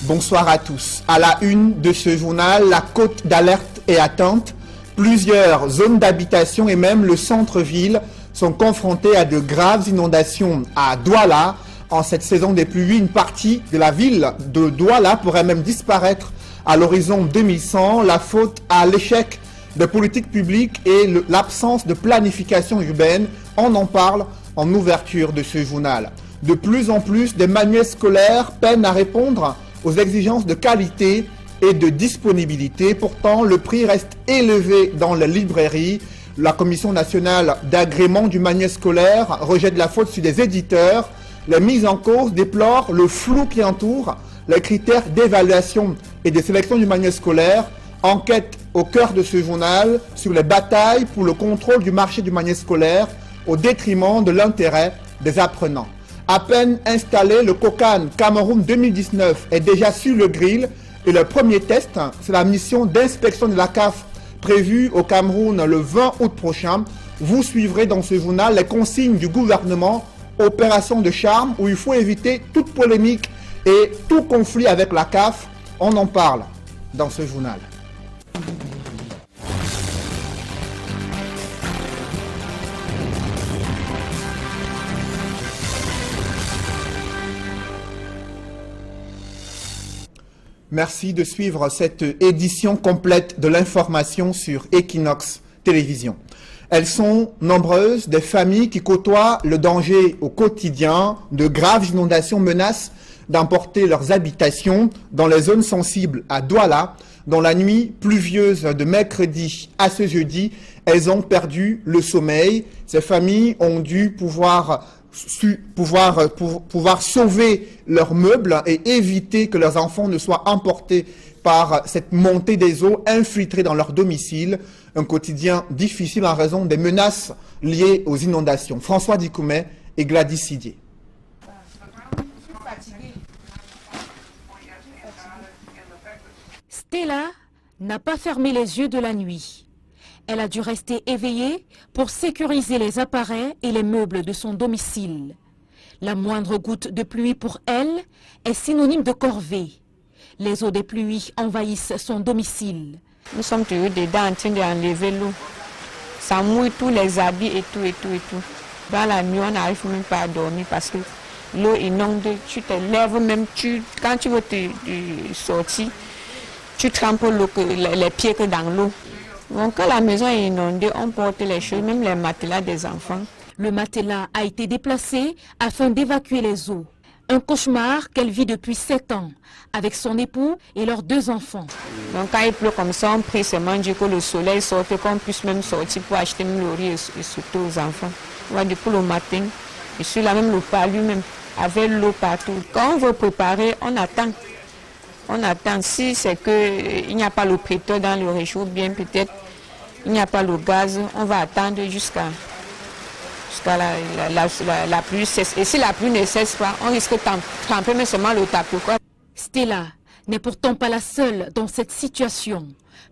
Bonsoir à tous. À la une de ce journal, la cote d'alerte est atteinte. Plusieurs zones d'habitation et même le centre-ville sont confrontés à de graves inondations à Douala. En cette saison des pluies, une partie de la ville de Douala pourrait même disparaître à l'horizon 2100. La faute à l'échec de politiques publiques et l'absence de planification urbaine. On en parle en ouverture de ce journal. De plus en plus, des manuels scolaires peinent à répondre aux exigences de qualité et de disponibilité. Pourtant, le prix reste élevé dans les librairies. La Commission nationale d'agrément du manuel scolaire rejette la faute sur des éditeurs. Les mises en cause déplorent le flou qui entoure les critères d'évaluation et de sélection du manuel scolaire. Enquête au cœur de ce journal sur les batailles pour le contrôle du marché du manuel scolaire au détriment de l'intérêt des apprenants. À peine installé, le Kokan Cameroun 2019 est déjà sur le grill et le premier test, c'est la mission d'inspection de la CAF prévue au Cameroun le 20 août prochain. Vous suivrez dans ce journal les consignes du gouvernement, opération de charme où il faut éviter toute polémique et tout conflit avec la CAF. On en parle dans ce journal. Merci de suivre cette édition complète de l'information sur Equinox Télévision. Elles sont nombreuses, des familles qui côtoient le danger au quotidien. De graves inondations menacent d'emporter leurs habitations dans les zones sensibles à Douala. Dans la nuit pluvieuse de mercredi à ce jeudi, elles ont perdu le sommeil. Ces familles ont dû pouvoir sauver leurs meubles et éviter que leurs enfants ne soient emportés par cette montée des eaux infiltrées dans leur domicile. Un quotidien difficile en raison des menaces liées aux inondations. François Dikoumet et Gladys Sidier. Stella n'a pas fermé les yeux de la nuit. Elle a dû rester éveillée pour sécuriser les appareils et les meubles de son domicile. La moindre goutte de pluie pour elle est synonyme de corvée. Les eaux des pluies envahissent son domicile. Nous sommes toujours dedans en train d'enlever l'eau. Ça mouille tous les habits et tout. Dans la nuit, on n'arrive même pas à dormir parce que l'eau inonde. Tu te lèves même, quand tu veux te sortir, tu trempes les pieds que dans l'eau. Donc quand la maison est inondée, on porte les choses, même les matelas des enfants. Le matelas a été déplacé afin d'évacuer les eaux. Un cauchemar qu'elle vit depuis 7 ans, avec son époux et leurs 2 enfants. Donc quand il pleut comme ça, on prie seulement Dieu que le soleil sorte, qu'on puisse même sortir pour acheter le riz et surtout aux enfants. Ouais, depuis le matin, je suis là même le pas lui-même, avec l'eau partout. Quand on veut préparer, on attend. On attend. Si c'est qu'il n'y a pas le pétrole dans le réchaud, bien peut-être il n'y a pas le gaz, on va attendre jusqu'à la pluie cesse. Et si la pluie ne cesse pas, on risque de tremper mais seulement le tapis. Stella n'est pourtant pas la seule dans cette situation.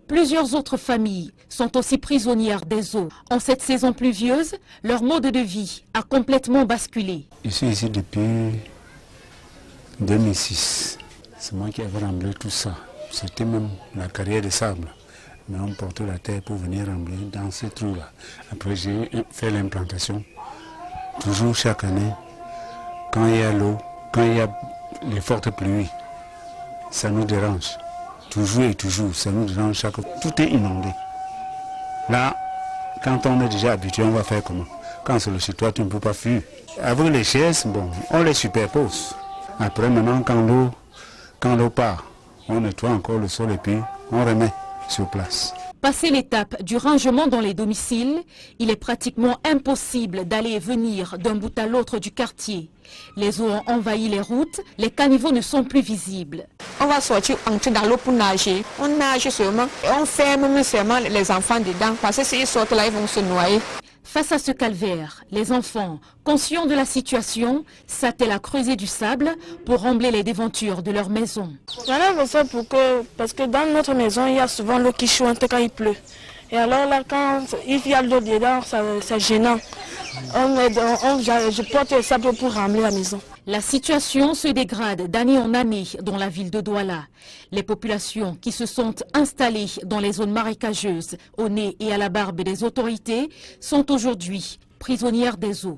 Plusieurs autres familles sont aussi prisonnières des eaux. En cette saison pluvieuse, leur mode de vie a complètement basculé. Je suis ici depuis 2006. C'est moi qui avais remblé tout ça. C'était même la carrière de sable. Mais on portait la terre pour venir rembler dans ces trous-là. Après, j'ai fait l'implantation. Toujours chaque année, quand il y a l'eau, quand il y a les fortes pluies, ça nous dérange. Toujours et toujours, ça nous dérange chaque fois. Tout est inondé. Là, quand on est déjà habitué, on va faire comment? Quand c'est le chez toi, tu ne peux pas fuir. Avec les chaises, bon, on les superpose. Après, maintenant, quand l'eau part, on nettoie encore le sol et puis on remet sur place. Passé l'étape du rangement dans les domiciles, il est pratiquement impossible d'aller et venir d'un bout à l'autre du quartier. Les eaux ont envahi les routes, les caniveaux ne sont plus visibles. On va sortir, entrer dans l'eau pour nager. On nage seulement et on ferme seulement les enfants dedans parce que s'ils sortent là, ils vont se noyer. Face à ce calvaire, les enfants, conscients de la situation, s'attellent à creuser du sable pour rembler les devantures de leur maison. J'en ai besoin parce que dans notre maison, il y a souvent l'eau qui chante quand il pleut. Et alors là, quand il y a l'eau dedans, c'est gênant. Je porte le sable pour rembler la maison. La situation se dégrade d'année en année dans la ville de Douala. Les populations qui se sont installées dans les zones marécageuses, au nez et à la barbe des autorités, sont aujourd'hui prisonnières des eaux.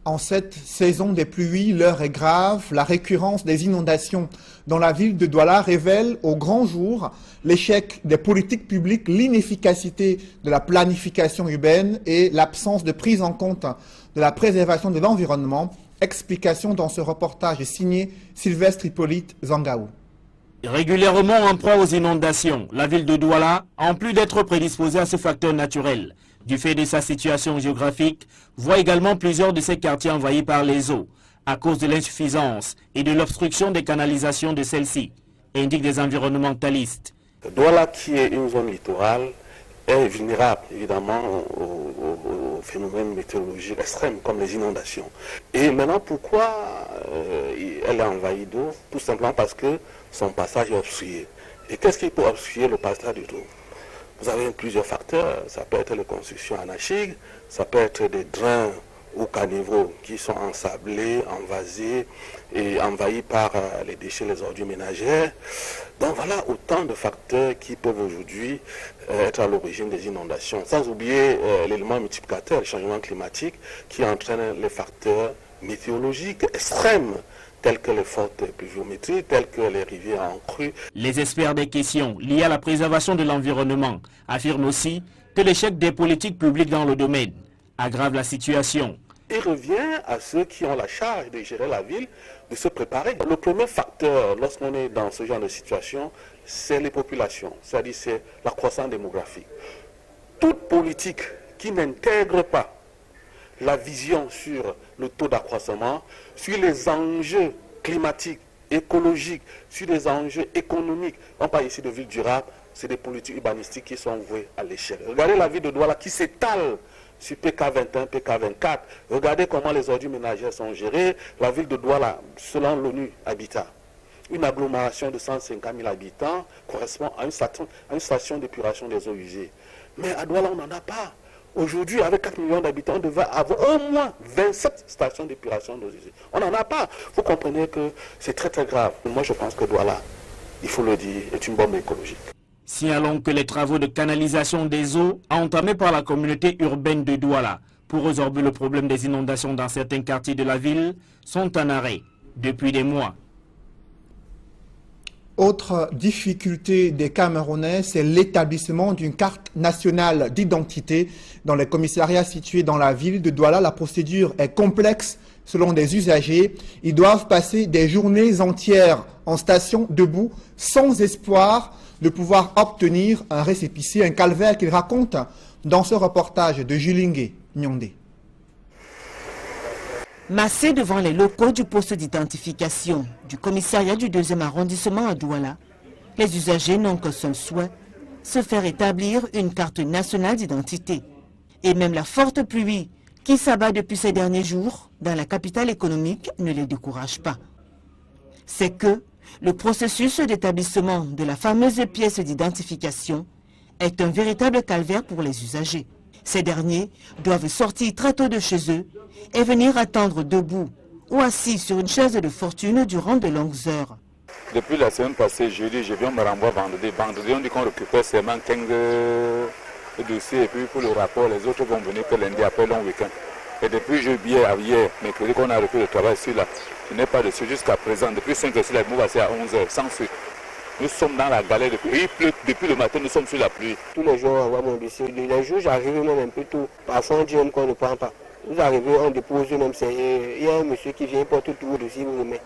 En cette saison des pluies, l'heure est grave. La récurrence des inondations dans la ville de Douala révèle au grand jour l'échec des politiques publiques, l'inefficacité de la planification urbaine et l'absence de prise en compte de la préservation de l'environnement. Explication dans ce reportage signé Sylvestre Hippolyte Zangaou. Régulièrement en proie aux inondations, la ville de Douala, en plus d'être prédisposée à ce facteur naturel, du fait de sa situation géographique, voit également plusieurs de ses quartiers envahis par les eaux, à cause de l'insuffisance et de l'obstruction des canalisations de celles-ci, indiquent des environnementalistes. Douala, qui est une zone littorale, est vulnérable évidemment aux phénomènes météorologiques extrêmes comme les inondations. Et maintenant, pourquoi elle est envahie d'eau? Tout simplement parce que son passage est obstrué. Et qu'est-ce qui peut obstruer le passage de l'eau? Vous avez plusieurs facteurs, ça peut être les constructions anarchiques, ça peut être des drains ou caniveaux qui sont ensablés, envasés et envahis par les déchets, les ordures ménagères. Donc voilà autant de facteurs qui peuvent aujourd'hui être à l'origine des inondations. Sans oublier l'élément multiplicateur, le changement climatique, qui entraîne les facteurs météorologiques extrêmes, telles que les fortes pluviométries, telles que les rivières en crue. Les experts des questions liées à la préservation de l'environnement affirment aussi que l'échec des politiques publiques dans le domaine aggrave la situation. Il revient à ceux qui ont la charge de gérer la ville de se préparer. Le premier facteur lorsqu'on est dans ce genre de situation, c'est les populations, c'est-à-dire c'est la croissance démographique. Toute politique qui n'intègre pas la vision sur le taux d'accroissement, sur les enjeux climatiques, écologiques, sur les enjeux économiques, on parle ici de ville durable, c'est des politiques urbanistiques qui sont vouées à l'échec. Regardez la ville de Douala qui s'étale sur PK21, PK24. Regardez comment les ordures ménagères sont gérées. La ville de Douala, selon l'ONU Habitat, une agglomération de 150 000 habitants correspond à une station d'épuration des eaux usées. Mais à Douala, on n'en a pas. Aujourd'hui, avec 4 millions d'habitants, on devrait avoir au moins 27 stations d'épuration d'eau usée. On n'en a pas. Vous comprenez que c'est très très grave. Moi, je pense que Douala, il faut le dire, est une bombe écologique. Signalons que les travaux de canalisation des eaux entamés par la communauté urbaine de Douala pour résorber le problème des inondations dans certains quartiers de la ville sont en arrêt depuis des mois. Autre difficulté des Camerounais, c'est l'établissement d'une carte nationale d'identité dans les commissariats situés dans la ville de Douala. La procédure est complexe selon des usagers. Ils doivent passer des journées entières en station debout sans espoir de pouvoir obtenir un récépissé, un calvaire qu'il raconte dans ce reportage de Julingue Nyondé. Massés devant les locaux du poste d'identification du commissariat du 2e arrondissement à Douala, les usagers n'ont qu'un seul souhait, se faire établir une carte nationale d'identité. Et même la forte pluie qui s'abat depuis ces derniers jours dans la capitale économique ne les décourage pas. C'est que le processus d'établissement de la fameuse pièce d'identification est un véritable calvaire pour les usagers. Ces derniers doivent sortir très tôt de chez eux et venir attendre debout ou assis sur une chaise de fortune durant de longues heures. Depuis la semaine passée, jeudi, je viens me renvoyer vendredi. Vendredi, on dit qu'on récupère seulement 15 dossiers et puis pour le rapport, les autres vont venir que lundi après long week-end. Et depuis jeudi à hier, mercredi qu'on a repris le travail sur là, je n'ai pas de suite jusqu'à présent. Depuis 5 heures, la move à 11 heures, sans suite. Nous sommes dans la galère depuis. Il pleut depuis le matin, nous sommes sur la pluie. Tous les jours, on voit mon dossier. Les jours, j'arrive même un peu tôt. Parfois, on dit même qu'on ne prend pas. Vous arrivez, on dépose même. Il y a un monsieur qui vient porter tout vos dossiers, vous remet.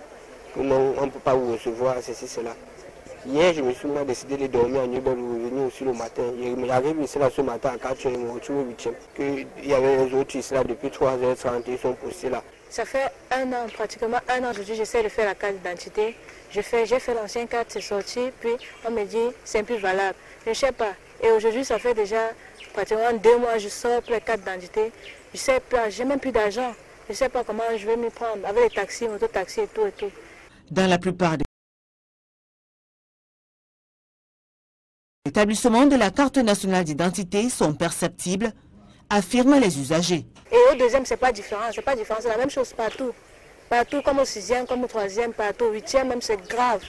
Non, on ne peut pas vous recevoir, ceci, cela. Hier, je me suis décidé de dormir en nuit, de revenir aussi le matin. J'arrive ici là ce matin à 4h, je me retrouve au 8e. Il y avait les autres ici là depuis 3h30, ils sont postés là. Ça fait un an, pratiquement un an aujourd'hui, j'essaie de faire la carte d'identité. J'ai fait l'ancienne carte, c'est sorti, puis on me dit c'est plus valable. Je ne sais pas. Et aujourd'hui, ça fait déjà pratiquement 2 mois, je sors pour la carte d'identité. Je ne sais pas, j'ai même plus d'argent. Je ne sais pas comment je vais m'y prendre avec les taxis, mototaxis et tout et tout. Dans la plupart des établissements de la carte nationale d'identité sont perceptibles affirment les usagers. Et au deuxième, c'est pas différent, c'est la même chose partout. Partout, comme au 6e, comme au 3e, partout, au 8e, même c'est grave.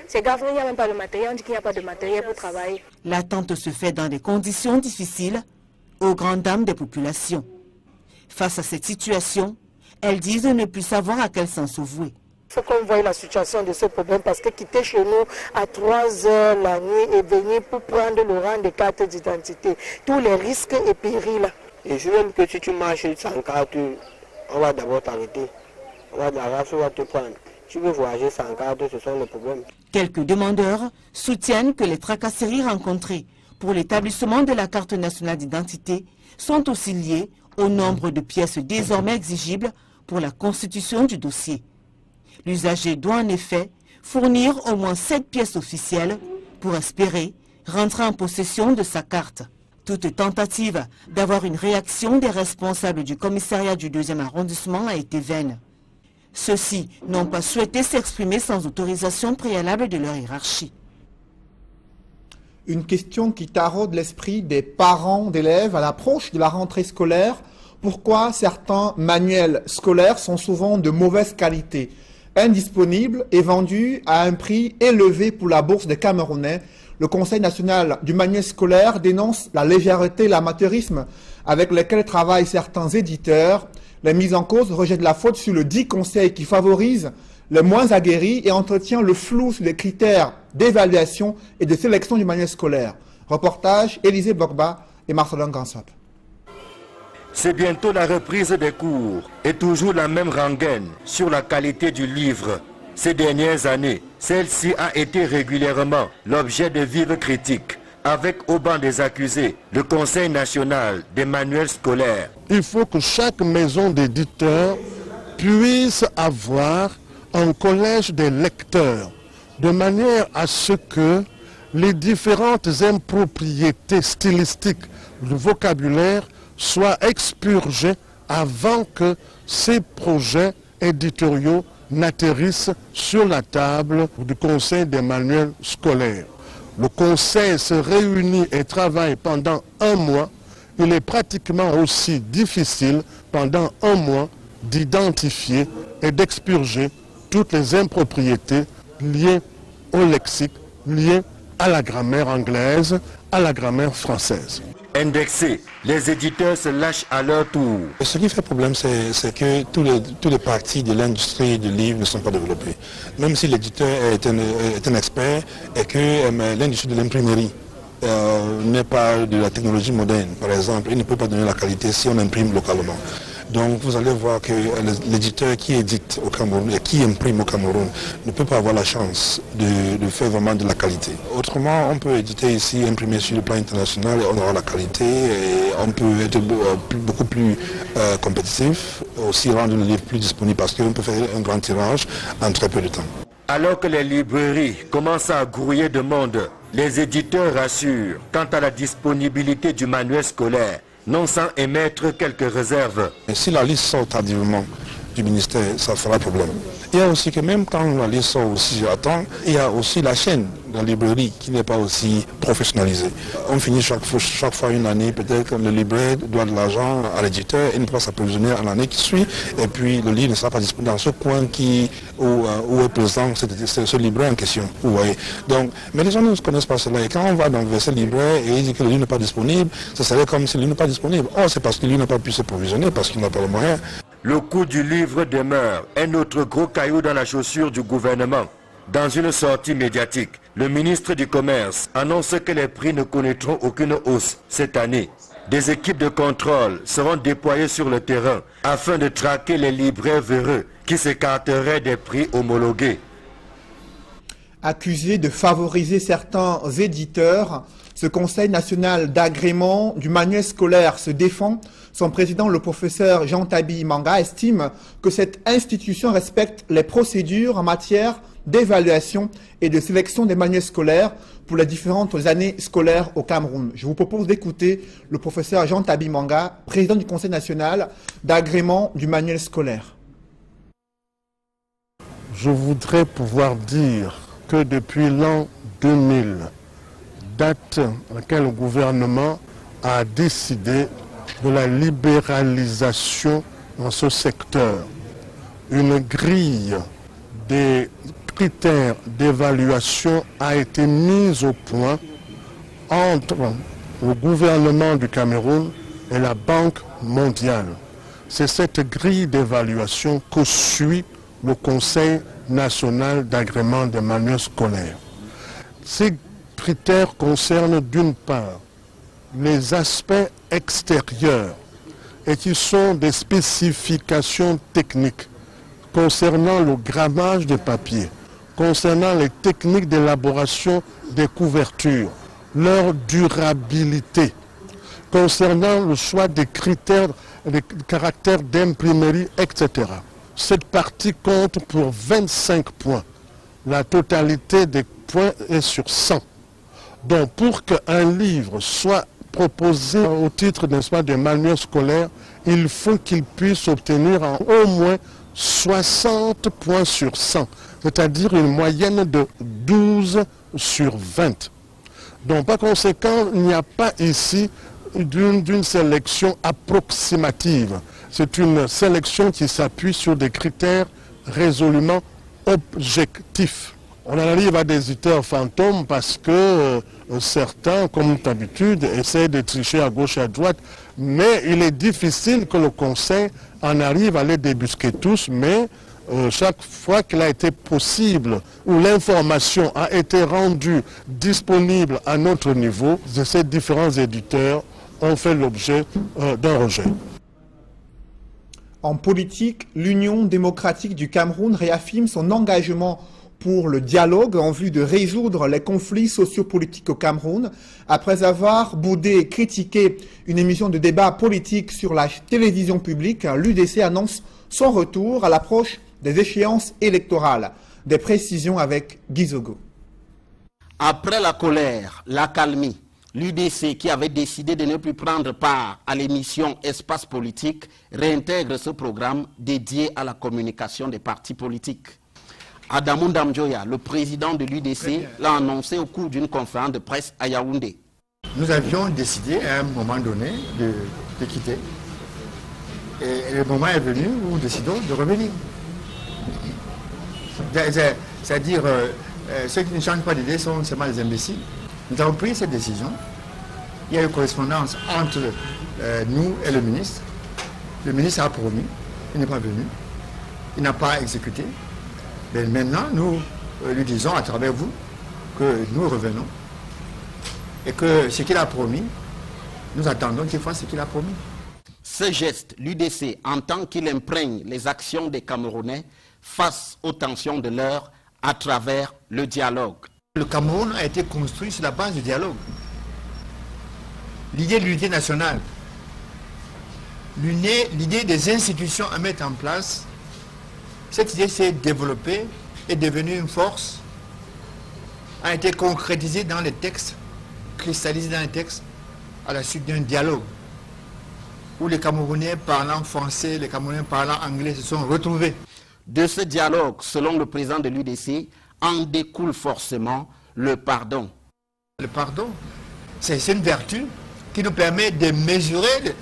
C'est grave, il n'y a même pas de matériel, on dit qu'il n'y a pas de matériel pour travailler. L'attente se fait dans des conditions difficiles, aux grandes dames des populations. Face à cette situation, elles disent ne plus savoir à quel sens se vouer. Il faut qu'on voie la situation de ce problème parce que quitter chez nous à 3 heures la nuit et venir pour prendre le rang de carte d'identité, tous les risques et périls. Et je veux que si tu marches sans carte, on va d'abord t'arrêter. La race va te prendre. Tu veux voyager sans carte, ce sont les problèmes. Quelques demandeurs soutiennent que les tracasseries rencontrées pour l'établissement de la carte nationale d'identité sont aussi liées au nombre de pièces désormais exigibles pour la constitution du dossier. L'usager doit en effet fournir au moins 7 pièces officielles pour espérer rentrer en possession de sa carte. Toute tentative d'avoir une réaction des responsables du commissariat du 2e arrondissement a été vaine. Ceux-ci n'ont pas souhaité s'exprimer sans autorisation préalable de leur hiérarchie. Une question qui taraude l'esprit des parents d'élèves à l'approche de la rentrée scolaire. Pourquoi certains manuels scolaires sont souvent de mauvaise qualité, indisponibles et vendus à un prix élevé pour la bourse des Camerounais? Le Conseil national du manuel scolaire dénonce la légèreté et l'amateurisme avec lesquels travaillent certains éditeurs. Les mises en cause rejettent la faute sur le dit conseil qui favorise les moins aguerris et entretient le flou sur les critères d'évaluation et de sélection du manuel scolaire. Reportage Élisée Bogba et Marcelin Gansop. C'est bientôt la reprise des cours et toujours la même rengaine sur la qualité du livre. Ces dernières années, celle-ci a été régulièrement l'objet de vives critiques. Avec au banc des accusés, le Conseil national des manuels scolaires. Il faut que chaque maison d'éditeur puisse avoir un collège des lecteurs, de manière à ce que les différentes impropriétés stylistiques du vocabulaire soient expurgées avant que ces projets éditoriaux n'atterrissent sur la table du Conseil des manuels scolaires. Le conseil se réunit et travaille pendant un mois. Il est pratiquement aussi difficile pendant un mois d'identifier et d'expurger toutes les impropriétés liées au lexique, liées à la grammaire anglaise, à la grammaire française. Indexés, les éditeurs se lâchent à leur tour. Ce qui fait problème, c'est que tous les parties de l'industrie du livre ne sont pas développées. Même si l'éditeur est un expert et que l'industrie de l'imprimerie n'est pas de la technologie moderne, par exemple, il ne peut pas donner la qualité si on imprime localement. Donc vous allez voir que l'éditeur qui édite au Cameroun et qui imprime au Cameroun ne peut pas avoir la chance de faire vraiment de la qualité. Autrement, on peut éditer ici, imprimer sur le plan international et on aura la qualité et on peut être beaucoup plus compétitif, aussi rendre le livre plus disponible parce qu'on peut faire un grand tirage en très peu de temps. Alors que les librairies commencent à grouiller de monde, les éditeurs rassurent quant à la disponibilité du manuel scolaire, non sans émettre quelques réserves. Et si la liste sort tardivement du ministère, ça fera problème. Il y a aussi que même quand la liste sort aussi à temps, il y a aussi la chaîne de la librairie qui n'est pas aussi professionnalisée. On finit chaque fois une année, peut-être que le libraire doit de l'argent à l'éditeur, il ne peut pas s'approvisionner à l'année qui suit, et puis le livre ne sera pas disponible dans ce coin où est présent ce libraire en question. Vous voyez. Donc, mais les gens ne connaissent pas cela, et quand on va donc vers ce libraire et il dit que le livre n'est pas disponible, ce serait comme si le livre n'est pas disponible. Or, c'est parce que le livre n'a pas pu se provisionner, parce qu'il n'a pas les moyens. Le coût du livre demeure un autre gros caillou dans la chaussure du gouvernement. Dans une sortie médiatique, le ministre du Commerce annonce que les prix ne connaîtront aucune hausse cette année. Des équipes de contrôle seront déployées sur le terrain afin de traquer les libraires véreux qui s'écarteraient des prix homologués. Accusé de favoriser certains éditeurs, ce Conseil national d'agrément du manuel scolaire se défend. Son président, le professeur Jean Tabi Manga, estime que cette institution respecte les procédures en matière d'évaluation et de sélection des manuels scolaires pour les différentes années scolaires au Cameroun. Je vous propose d'écouter le professeur Jean Tabi Manga, président du Conseil national d'agrément du manuel scolaire. Je voudrais pouvoir dire que depuis l'an 2000, date à laquelle le gouvernement a décidé de la libéralisation dans ce secteur. Une grille des critères d'évaluation a été mise au point entre le gouvernement du Cameroun et la Banque mondiale. C'est cette grille d'évaluation que suit le Conseil national d'agrément des manuels scolaires. Ces critères concernent d'une part les aspects extérieurs et qui sont des spécifications techniques concernant le grammage de papier, concernant les techniques d'élaboration des couvertures, leur durabilité, concernant le choix des critères, des caractères d'imprimerie, etc. Cette partie compte pour 25 points. La totalité des points est sur 100. Donc pour qu'un livre soit proposé au titre, n'est-ce pas, des manuels scolaires, il faut qu'il puisse obtenir au moins 60 points sur 100, c'est-à-dire une moyenne de 12 sur 20. Donc par conséquent, il n'y a pas ici d'une sélection approximative. C'est une sélection qui s'appuie sur des critères résolument objectifs. On en arrive à des éditeurs fantômes parce que certains, comme d'habitude, essaient de tricher à gauche et à droite, mais il est difficile que le Conseil en arrive à les débusquer tous, mais chaque fois qu'il a été possible, où l'information a été rendue disponible à notre niveau, ces différents éditeurs ont fait l'objet d'un rejet. En politique, l'Union démocratique du Cameroun réaffirme son engagement pour le dialogue en vue de résoudre les conflits sociopolitiques au Cameroun. Après avoir boudé et critiqué une émission de débat politique sur la télévision publique, l'UDC annonce son retour à l'approche des échéances électorales. Des précisions avec Guy Zogo. Après la colère, l'accalmie, l'UDC, qui avait décidé de ne plus prendre part à l'émission Espace politique, réintègre ce programme dédié à la communication des partis politiques. Adamou Ndamjoya, le président de l'UDC, l'a annoncé au cours d'une conférence de presse à Yaoundé. Nous avions décidé à un moment donné de quitter. Et le moment est venu où nous décidons de revenir. C'est-à-dire, ceux qui ne changent pas d'idée sont seulement des imbéciles. Nous avons pris cette décision. Il y a eu correspondance entre nous et le ministre. Le ministre a promis, il n'est pas venu, il n'a pas exécuté. Mais maintenant, nous lui disons à travers vous que nous revenons et que ce qu'il a promis, nous attendons qu'il fasse ce qu'il a promis. Ce geste, l'UDC entend qu'il imprègne les actions des Camerounais face aux tensions de l'heure à travers le dialogue. Le Cameroun a été construit sur la base du dialogue. L'idée de l'unité nationale, l'idée des institutions à mettre en place, cette idée s'est développée, est devenue une force, a été concrétisée dans les textes, cristallisée dans les textes, à la suite d'un dialogue, où les Camerounais parlant français, les Camerounais parlant anglais se sont retrouvés. De ce dialogue, selon le président de l'UDC, en découle forcément le pardon. Le pardon, c'est une vertu qui nous permet de mesurer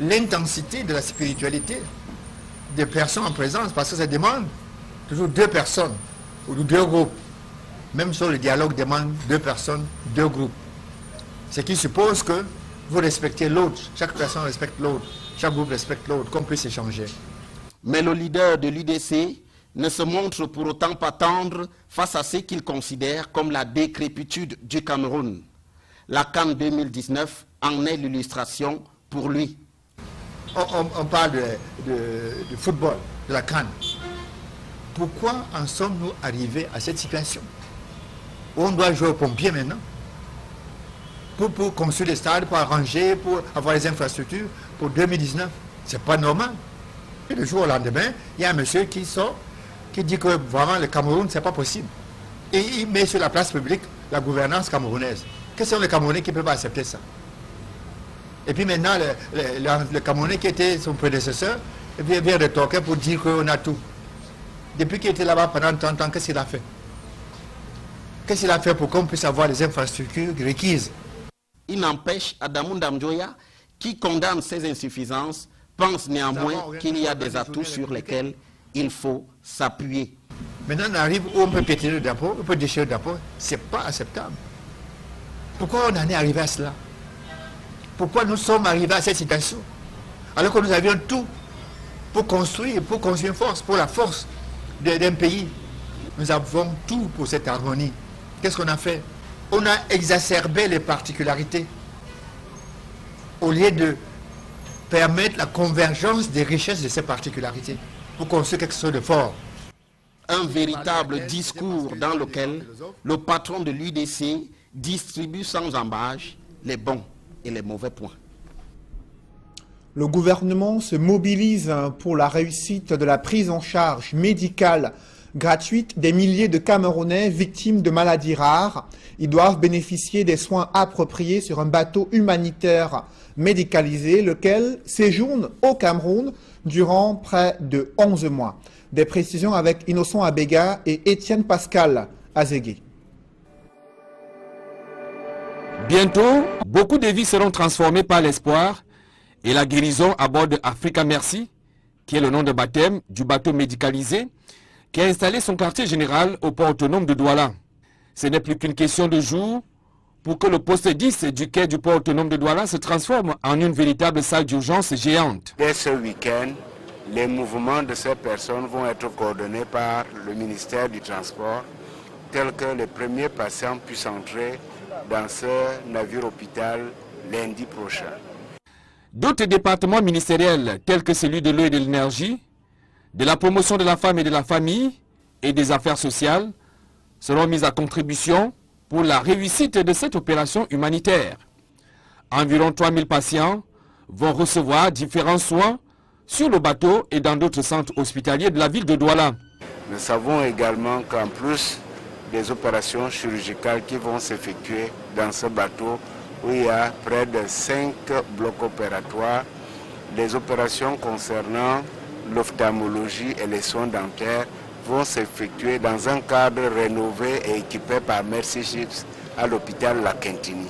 l'intensité de la spiritualité des personnes en présence, parce que ça demande toujours 2 personnes ou 2 groupes. Même sur le dialogue demande 2 personnes, 2 groupes. Ce qui suppose que vous respectez l'autre, chaque personne respecte l'autre, chaque groupe respecte l'autre, qu'on puisse échanger. Mais le leader de l'UDC ne se montre pour autant pas tendre face à ce qu'il considère comme la décrépitude du Cameroun. La CAN 2019 en est l'illustration pour lui. On parle de football, de la CAN. Pourquoi en sommes-nous arrivés à cette situation où on doit jouer aux pompiers maintenant pour construire des stades, pour arranger, pour avoir les infrastructures pour 2019? C'est pas normal. Et le jour au lendemain, il y a un monsieur qui sort, qui dit que vraiment le Cameroun, c'est pas possible. Et il met sur la place publique la gouvernance camerounaise. Quels sont les Camerounais qui ne peuvent pas accepter ça? Et puis maintenant, le Camerounais qui était son prédécesseur, vient rétorquer pour dire qu'on a tout. Depuis qu'il était là-bas pendant 30 ans, qu'est-ce qu'il a fait? Qu'est-ce qu'il a fait pour qu'on puisse avoir les infrastructures requises? Il n'empêche Adamou Ndamjoya qui condamne ces insuffisances, pense néanmoins qu'il y a des atouts sur lesquels il faut s'appuyer. Maintenant, on arrive où on peut péter le drapeau, on peut déchirer le drapeau. Ce n'est pas acceptable. Pourquoi on en est arrivé à cela? Pourquoi nous sommes arrivés à cette situation? Alors que nous avions tout pour construire une force, pour la force d'un pays. Nous avons tout pour cette harmonie. Qu'est-ce qu'on a fait? On a exacerbé les particularités au lieu de permettre la convergence des richesses de ces particularités pour construire quelque chose de fort. Un véritable discours dans lequel le patron de l'UDC distribue sans embâche les bons et les mauvais points. Le gouvernement se mobilise pour la réussite de la prise en charge médicale gratuite des milliers de Camerounais victimes de maladies rares. Ils doivent bénéficier des soins appropriés sur un bateau humanitaire médicalisé, lequel séjourne au Cameroun durant près de 11 mois. Des précisions avec Innocent Abega et Étienne Pascal Azégué. Bientôt, beaucoup de vies seront transformées par l'espoir et la guérison à bord de Africa Merci, qui est le nom de baptême du bateau médicalisé, qui a installé son quartier général au port autonome de Douala. Ce n'est plus qu'une question de jours pour que le poste 10 du quai du port autonome de Douala se transforme en une véritable salle d'urgence géante. Dès ce week-end, les mouvements de ces personnes vont être coordonnés par le ministère du Transport, tel que les premiers patients puissent entrer dans ce navire-hôpital lundi prochain. D'autres départements ministériels, tels que celui de l'eau et de l'énergie, de la promotion de la femme et de la famille et des affaires sociales, seront mis à contribution pour la réussite de cette opération humanitaire. Environ 3000 patients vont recevoir différents soins sur le bateau et dans d'autres centres hospitaliers de la ville de Douala. Nous savons également qu'en plus des opérations chirurgicales qui vont s'effectuer dans ce bateau, où il y a près de 5 blocs opératoires, les opérations concernant l'ophtalmologie et les soins dentaires vont s'effectuer dans un cadre rénové et équipé par Mercy Ships à l'hôpital La Quintini.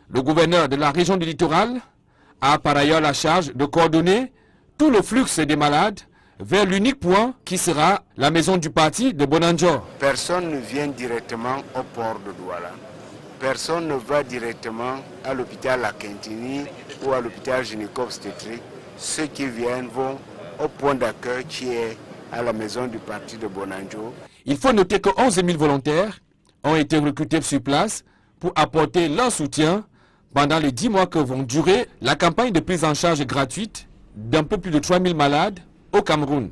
Le gouverneur de la région du littoral a par ailleurs la charge de coordonner tout le flux des malades vers l'unique point qui sera la maison du parti de Bonanjo. Personne ne vient directement au port de Douala. Personne ne va directement à l'hôpital La Quintini ou à l'hôpital gynéco-obstétrique. Ceux qui viennent vont au point d'accueil qui est à la maison du parti de Bonanjo. Il faut noter que 11 000 volontaires ont été recrutés sur place pour apporter leur soutien pendant les 10 mois que vont durer la campagne de prise en charge gratuite d'un peu plus de 3 000 malades au Cameroun.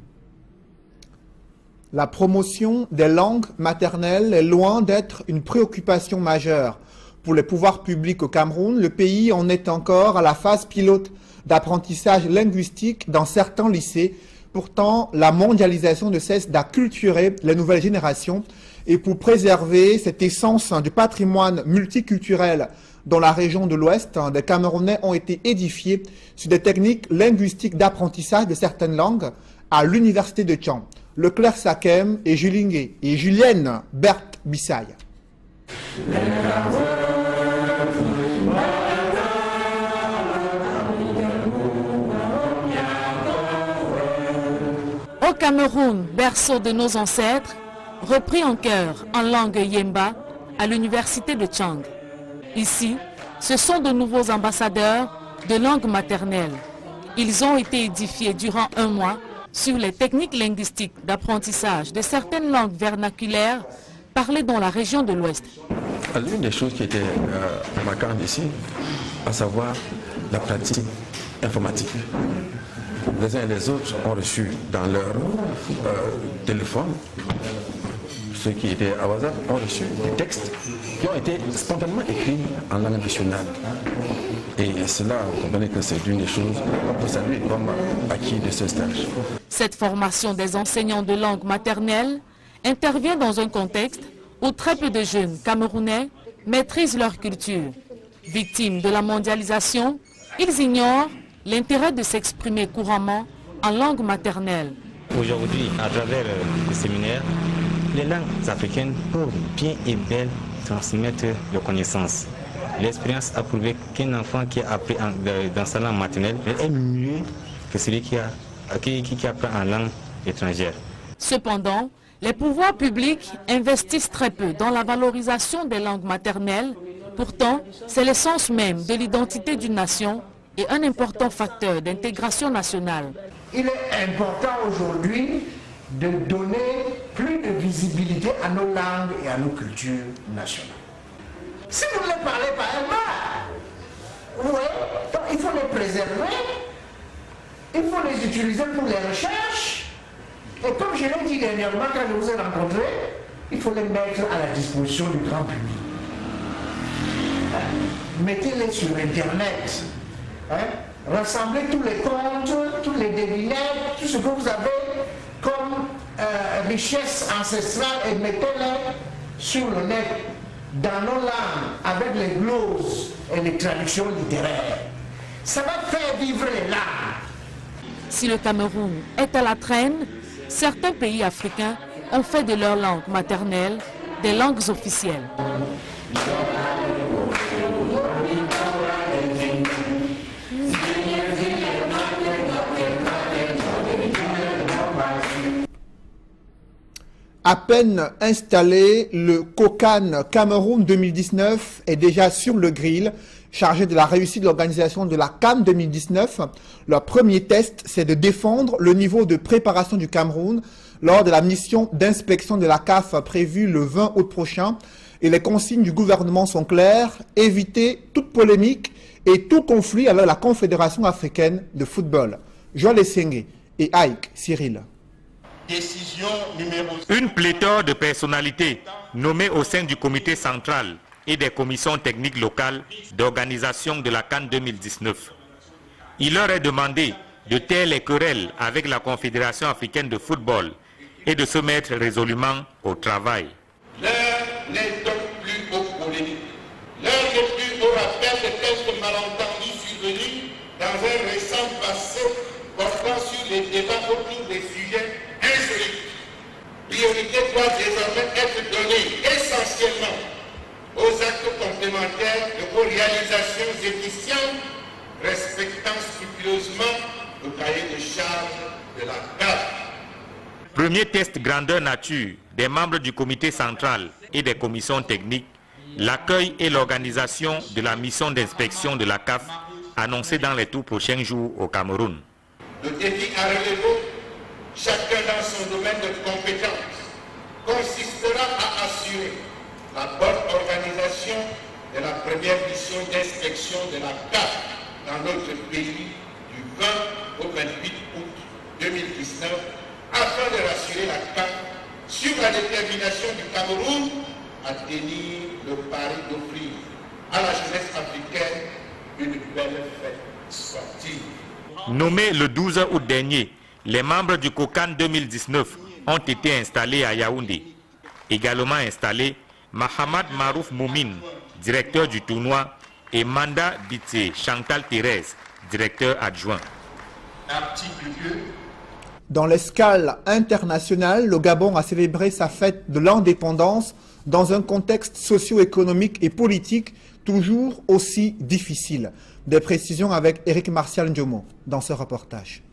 La promotion des langues maternelles est loin d'être une préoccupation majeure. Pour les pouvoirs publics au Cameroun, le pays en est encore à la phase pilote d'apprentissage linguistique dans certains lycées. Pourtant, la mondialisation ne cesse d'acculturer les nouvelles générations. Et pour préserver cette essence du patrimoine multiculturel dans la région de l'Ouest, des Camerounais ont été édifiés sur des techniques linguistiques d'apprentissage de certaines langues à l'université de Tchang. Leclerc Sakem et Julienne Berthe Bissaye. Au Cameroun, berceau de nos ancêtres, repris en chœur en langue yemba à l'université de Tchang. Ici, ce sont de nouveaux ambassadeurs de langue maternelle. Ils ont été édifiés durant 1 mois sur les techniques linguistiques d'apprentissage de certaines langues vernaculaires parlées dans la région de l'Ouest. L'une des choses qui était marquante ici, à savoir la pratique informatique. Les uns et les autres ont reçu dans leur téléphone, ceux qui étaient à WhatsApp ont reçu des textes qui ont été spontanément écrits en langue nationale. Et cela, vous comprenez que c'est une des choses qu'on peut saluer comme acquis de ce stage. Cette formation des enseignants de langue maternelle intervient dans un contexte où très peu de jeunes Camerounais maîtrisent leur culture. Victimes de la mondialisation, ils ignorent l'intérêt de s'exprimer couramment en langue maternelle. Aujourd'hui, à travers le séminaire, les langues africaines peuvent bien et bien transmettre leurs connaissances. l'expérience a prouvé qu'un enfant qui a appris dans sa langue maternelle est mieux que celui qui apprend en langue étrangère. Cependant, les pouvoirs publics investissent très peu dans la valorisation des langues maternelles. Pourtant, c'est l'essence même de l'identité d'une nation et un important facteur d'intégration nationale. Il est important aujourd'hui de donner plus de visibilité à nos langues et à nos cultures nationales. Si vous ne les parlez pas, elles meurent. Oui, donc il faut les préserver, il faut les utiliser pour les recherches. Et comme je l'ai dit dernièrement quand je vous ai rencontré, il faut les mettre à la disposition du grand public. Mettez-les sur Internet. Rassemblez tous les contes, toutes les devinettes, tout ce que vous avez comme richesse ancestrale et mettez-les sur le net, dans nos langues, avec les glosses et les traductions littéraires. Ça va faire vivre les langues. Si le Cameroun est à la traîne, certains pays africains ont fait de leur langue maternelle des langues officielles. À peine installé, le COCAN Cameroun 2019 est déjà sur le grill, chargé de la réussite de l'organisation de la CAN 2019. Leur premier test, c'est de défendre le niveau de préparation du Cameroun lors de la mission d'inspection de la CAF prévue le 20 août prochain. Et les consignes du gouvernement sont claires, éviter toute polémique et tout conflit avec la Confédération africaine de football. Joël Essengé et Ike Cyril. Décision numéro 5. Une pléthore de personnalités nommées au sein du comité central et des commissions techniques locales d'organisation de la CAN 2019. Il leur est demandé de taire les querelles avec la Confédération africaine de football et de se mettre résolument au travail. L'heure n'est donc plus aux polémiques. L'heure n'est plus au rappel de quelques malentendus survenus dans un récent passé portant sur les débats autour des sujets insolites. Priorité doit désormais être donnée essentiellement aux actes complémentaires de vos réalisations efficientes, respectant scrupuleusement le cahier de charge de la CAF. Premier test grandeur nature des membres du comité central et des commissions techniques, l'accueil et l'organisation de la mission d'inspection de la CAF annoncée dans les tout prochains jours au Cameroun. Le défi à relever, chacun dans son domaine de compétence, consistera à assurer la bonne organisation de la première mission d'inspection de la CAF dans notre pays du 20 au 28 août 2019 afin de rassurer la CAF sur la détermination du Cameroun à tenir le pari d'offrir à la jeunesse africaine une belle fête sportive. Nommés le 12 août dernier, les membres du COCAN 2019 ont été installés à Yaoundé. Également installés, Mahamad Marouf Moumine, directeur du tournoi, et Manda Bitse Chantal Thérèse, directeur adjoint. Article 2. Dans l'escale internationale, le Gabon a célébré sa fête de l'indépendance dans un contexte socio-économique et politique toujours aussi difficile. Des précisions avec Éric Martial Ndiomo dans ce reportage.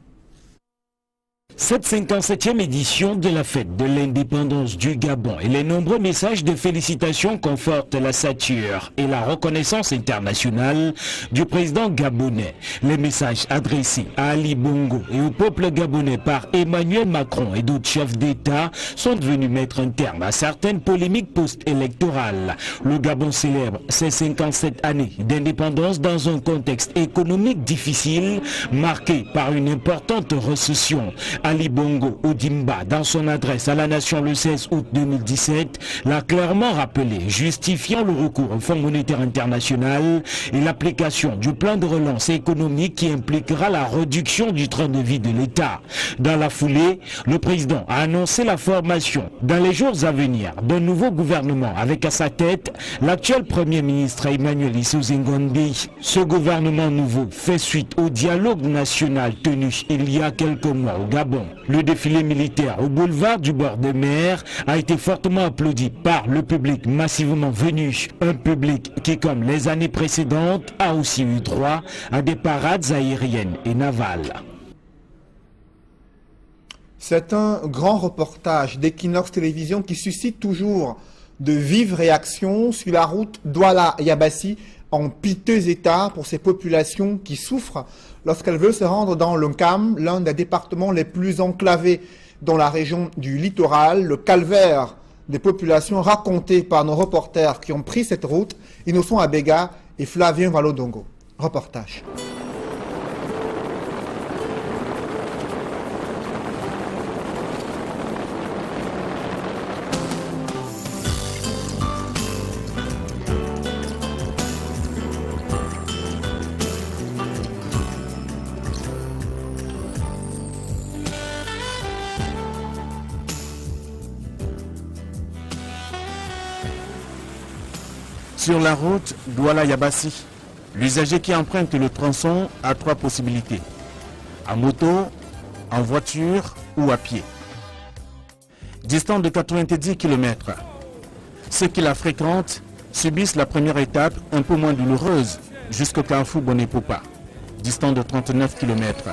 Cette 57e édition de la fête de l'indépendance du Gabon et les nombreux messages de félicitations confortent la stature et la reconnaissance internationale du président gabonais. Les messages adressés à Ali Bongo et au peuple gabonais par Emmanuel Macron et d'autres chefs d'État sont devenus mettre un terme à certaines polémiques post-électorales. Le Gabon célèbre ses 57 années d'indépendance dans un contexte économique difficile marqué par une importante récession. Ali Bongo Ondimba, dans son adresse à la nation le 16 août 2017, l'a clairement rappelé, justifiant le recours au Fonds monétaire international et l'application du plan de relance économique qui impliquera la réduction du train de vie de l'État. Dans la foulée, le président a annoncé la formation dans les jours à venir d'un nouveau gouvernement avec à sa tête l'actuel Premier ministre Emmanuel Issou-Ngondé. Ce gouvernement nouveau fait suite au dialogue national tenu il y a quelques mois au Gabon Gabon. Le défilé militaire au boulevard du bord de mer a été fortement applaudi par le public massivement venu. Un public qui, comme les années précédentes, a aussi eu droit à des parades aériennes et navales. C'est un grand reportage d'Equinox Télévision qui suscite toujours de vives réactions sur la route Douala-Yabassi en piteux état pour ces populations qui souffrent lorsqu'elles veulent se rendre dans le Nkam, l'un des départements les plus enclavés dans la région du littoral. Le calvaire des populations raconté par nos reporters qui ont pris cette route, Innocent Abega et Flavien Valodongo. Reportage. Sur la route Douala-Yabassi, l'usager qui emprunte le tronçon a trois possibilités. En moto, en voiture ou à pied. Distant de 90 km, ceux qui la fréquentent subissent la première étape un peu moins douloureuse jusqu'au carrefour Bonepopa, distant de 39 km.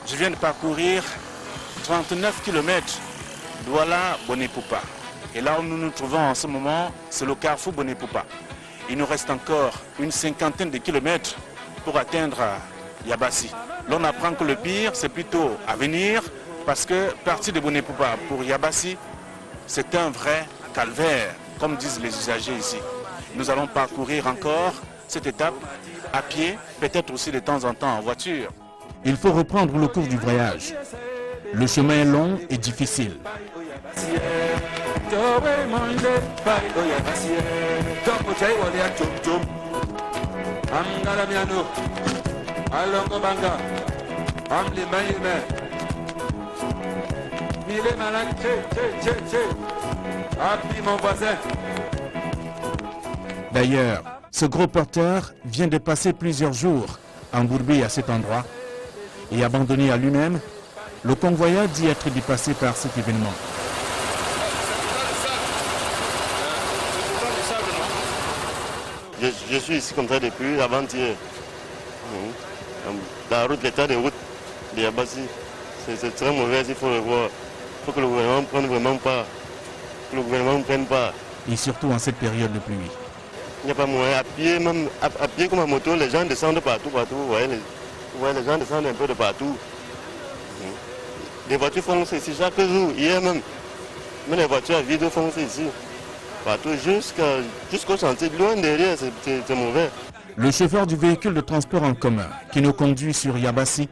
Je viens de parcourir 39 km Douala-Bonepopa. Et là où nous nous trouvons en ce moment, c'est le carrefour Bonepopa. Il nous reste encore une cinquantaine de kilomètres pour atteindre Yabassi. L'on apprend que le pire, c'est plutôt à venir, parce que partir de Bonepopa pour Yabassi, c'est un vrai calvaire, comme disent les usagers ici. Nous allons parcourir encore cette étape à pied, peut-être aussi de temps en temps en voiture. Il faut reprendre le cours du voyage. Le chemin est long et difficile. D'ailleurs, ce gros porteur vient de passer plusieurs jours embourbé à cet endroit et abandonné à lui-même. Le convoyeur dit être dépassé par cet événement. Je suis ici comme ça depuis avant-hier. La route, l'état de route de Yabassi, c'est très mauvais, il faut le voir. Il faut que le gouvernement prenne vraiment part. Que le gouvernement ne prenne pas. Et surtout en cette période de pluie. Il n'y a pas moyen. À pied, même à pied comme à moto, les gens descendent partout. Vous voyez, les gens descendent un peu de partout. Les voitures foncent ici chaque jour, hier même. Mais les voitures à vide foncent ici. Partout jusqu'au chantier, loin derrière, c'est mauvais. Le chauffeur du véhicule de transport en commun qui nous conduit sur Yabassi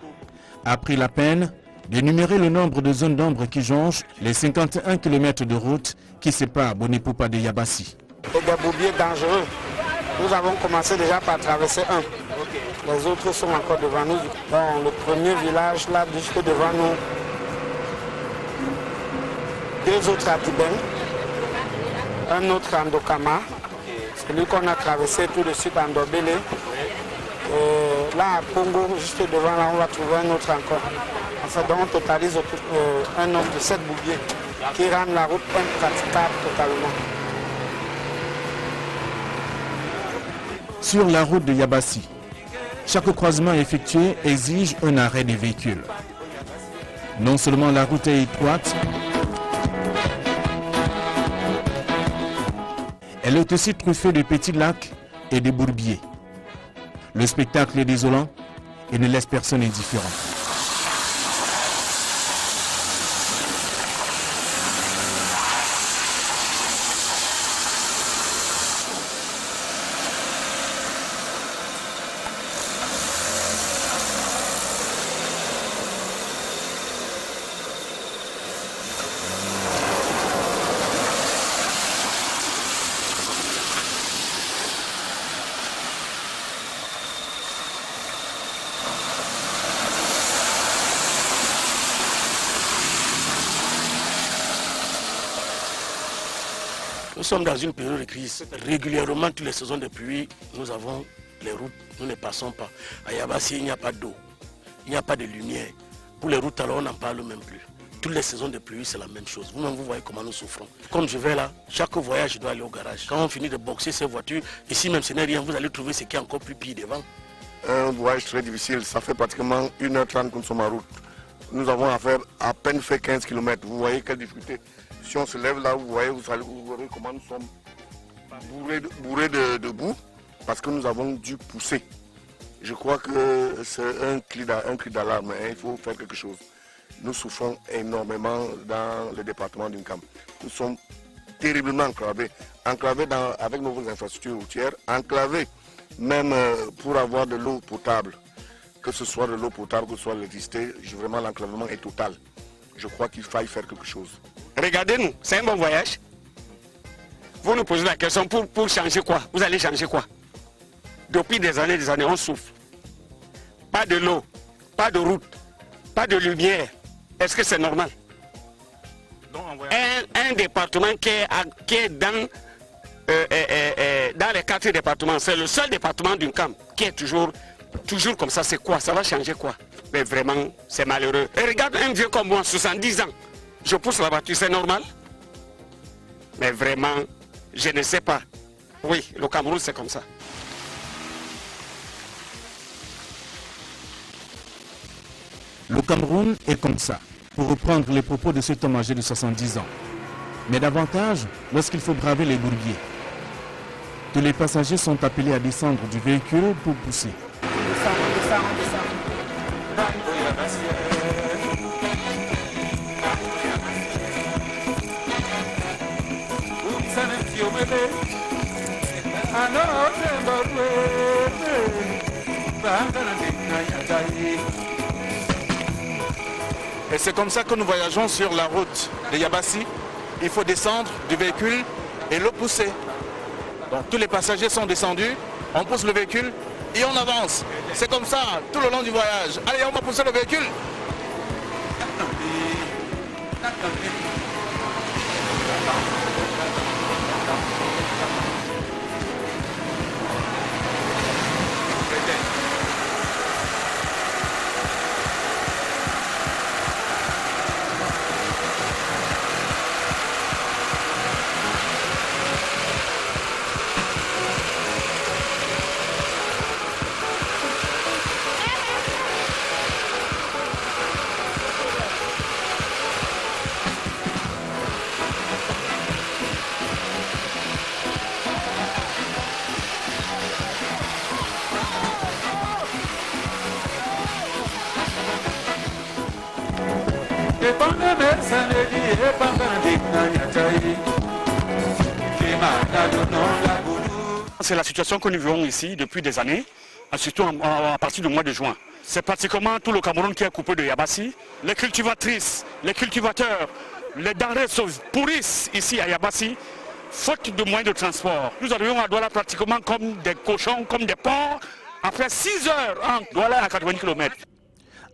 a pris la peine d'énumérer le nombre de zones d'ombre qui jonchent les 51 km de route qui séparent Bonepopa de Yabassi. Des bourbiers dangereux. Nous avons commencé déjà par traverser un. Les autres sont encore devant nous. Bon, le premier village, là, juste devant nous, deux autres à Tibeng, un autre à Ndokama, celui qu'on a traversé tout de suite à Ndobele. Là, à Pongo, juste devant, là, on va trouver un autre encore. Enfin, donc on totalise un nombre de 7 bourbiers qui rendent la route impraticable totalement. Sur la route de Yabassi, chaque croisement effectué exige un arrêt des véhicules. Non seulement la route est étroite, elle est aussi truffée de petits lacs et de bourbiers. Le spectacle est désolant et ne laisse personne indifférent. Nous sommes dans une période de crise. Régulièrement, toutes les saisons de pluie, nous avons les routes, nous ne passons pas. À Yabassi, il n'y a pas d'eau, il n'y a pas de lumière. Pour les routes, alors on n'en parle même plus. Toutes les saisons de pluie, c'est la même chose. Vous-même, vous voyez comment nous souffrons. Comme je vais là, chaque voyage, je dois aller au garage. Quand on finit de boxer ces voitures, ici même, ce n'est rien, vous allez trouver ce qui est encore plus pire devant. Un voyage très difficile, ça fait pratiquement 1h30 que nous sommes en route. Nous avons à peine fait 15 km. Vous voyez quelle difficulté. Si on se lève là, vous voyez, vous verrez comment nous sommes bourrés de boue parce que nous avons dû pousser. Je crois que c'est un cri d'alarme, hein, il faut faire quelque chose. Nous souffrons énormément dans le département d'Unkam. Nous sommes terriblement enclavés avec nos infrastructures routières, enclavés même pour avoir de l'eau potable, que ce soit de l'eau potable, que ce soit de l'électricité, vraiment l'enclavement est total. Je crois qu'il faille faire quelque chose. Regardez-nous, c'est un bon voyage. Vous nous posez la question pour changer quoi? Vous allez changer quoi? Depuis des années, on souffre. Pas de l'eau, pas de route, pas de lumière. Est-ce que c'est normal? Un département qui est dans les 4 départements, c'est le seul département d'Unkam qui est toujours comme ça. C'est quoi? Ça va changer quoi? Mais vraiment, c'est malheureux. Et regarde un vieux comme moi, 70 ans. Je pousse la voiture, c'est normal? Mais vraiment, je ne sais pas. Oui, le Cameroun, c'est comme ça. Le Cameroun est comme ça, pour reprendre les propos de cet homme âgé de 70 ans. Mais davantage lorsqu'il faut braver les bourbiers. Tous les passagers sont appelés à descendre du véhicule pour pousser. Et c'est comme ça que nous voyageons sur la route de Yabassi. Il faut descendre du véhicule et le pousser. Donc tous les passagers sont descendus, on pousse le véhicule et on avance. C'est comme ça tout le long du voyage. Allez, on va pousser le véhicule. C'est la situation que nous vivons ici depuis des années, surtout à partir du mois de juin. C'est pratiquement tout le Cameroun qui est coupé de Yabassi. Les cultivatrices, les cultivateurs, les denrées pourrissent ici à Yabassi, faute de moyens de transport. Nous arrivons à Douala pratiquement comme des cochons, comme des porcs, après 6 heures en Douala à 80 km.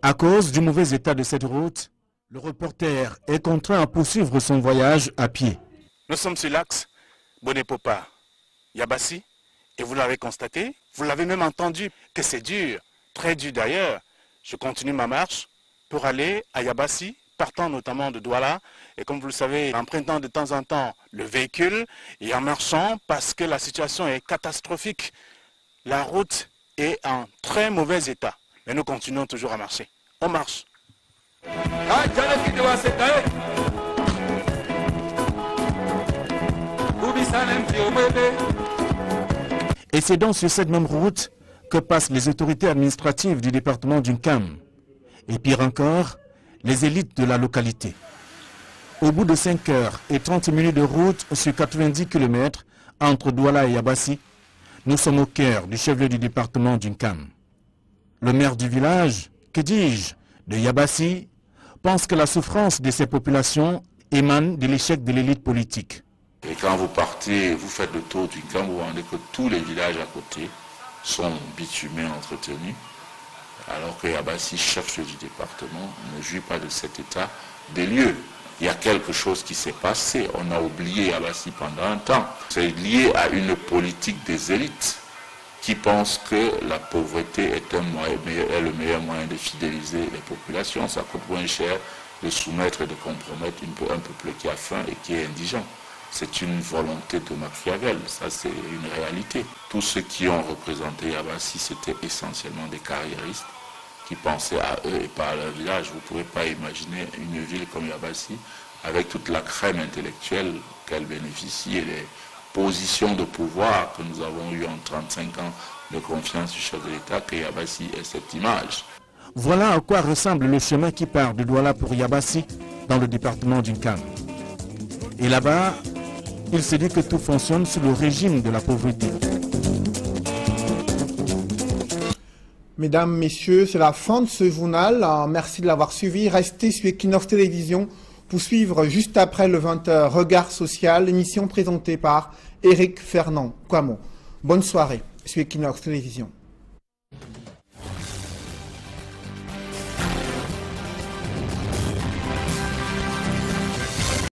À cause du mauvais état de cette route, le reporter est contraint à poursuivre son voyage à pied. Nous sommes sur l'axe Bonepopa, Yabassi, et vous l'avez constaté, vous l'avez même entendu que c'est dur, très dur d'ailleurs. Je continue ma marche pour aller à Yabassi, partant notamment de Douala, et comme vous le savez, empruntant de temps en temps le véhicule et en marchant parce que la situation est catastrophique. La route est en très mauvais état, mais nous continuons toujours à marcher. On marche. Et c'est donc sur cette même route que passent les autorités administratives du département d'Unkam. Et pire encore, les élites de la localité. Au bout de 5 heures et 30 minutes de route sur 90 km entre Douala et Yabassi, nous sommes au cœur du chef-lieu du département d'Unkam. Le maire du village, que dis-je, de Yabassi, pense que la souffrance de ces populations émane de l'échec de l'élite politique. Et quand vous partez, vous faites le tour du camp, vous vous rendez que tous les villages à côté sont bitumés, entretenus, alors que Yabassi, chef du département, ne jouit pas de cet état des lieux. Il y a quelque chose qui s'est passé. On a oublié Yabassi pendant un temps. C'est lié à une politique des élites qui pensent que la pauvreté est le meilleur moyen de fidéliser les populations. Ça coûte moins cher de soumettre et de compromettre un peuple qui a faim et qui est indigent. C'est une volonté de Machiavel, ça c'est une réalité. Tous ceux qui ont représenté Yabassi, c'était essentiellement des carriéristes qui pensaient à eux et pas à leur village. Vous ne pouvez pas imaginer une ville comme Yabassi avec toute la crème intellectuelle qu'elle bénéficie et les positions de pouvoir que nous avons eues en 35 ans de confiance du chef de l'État, que Yabassi ait cette image. Voilà à quoi ressemble le chemin qui part de Douala pour Yabassi dans le département du Kam. Et là-bas, il se dit que tout fonctionne sous le régime de la pauvreté. Mesdames, Messieurs, c'est la fin de ce journal. Merci de l'avoir suivi. Restez sur Equinox Télévision pour suivre juste après le 20h Regard Social, émission présentée par Éric Fernand Kouamon. Bonne soirée sur Equinox Télévision.